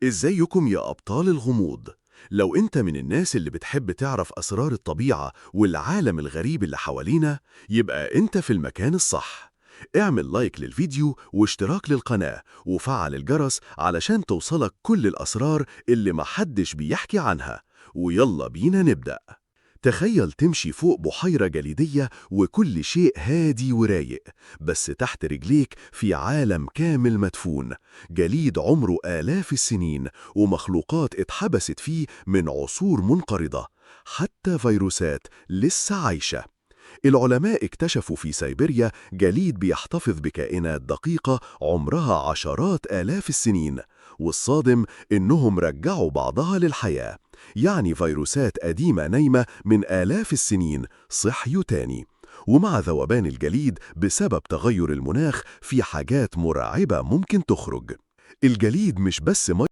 ازيكم يا أبطال الغموض؟ لو انت من الناس اللي بتحب تعرف أسرار الطبيعة والعالم الغريب اللي حوالينا، يبقى انت في المكان الصح. اعمل لايك للفيديو واشتراك للقناة وفعل الجرس علشان توصلك كل الأسرار اللي محدش بيحكي عنها. ويلا بينا نبدأ. تخيل تمشي فوق بحيرة جليدية وكل شيء هادي ورايق، بس تحت رجليك في عالم كامل مدفون، جليد عمره آلاف السنين ومخلوقات اتحبست فيه من عصور منقرضة، حتى فيروسات لسه عايشة. العلماء اكتشفوا في سيبيريا جليد بيحتفظ بكائنات دقيقة عمرها عشرات آلاف السنين، والصادم إنهم رجعوا بعضها للحياة. يعني فيروسات قديمة نايمة من آلاف السنين صحيوا تاني. ومع ذوبان الجليد بسبب تغير المناخ، في حاجات مرعبة ممكن تخرج. الجليد مش بس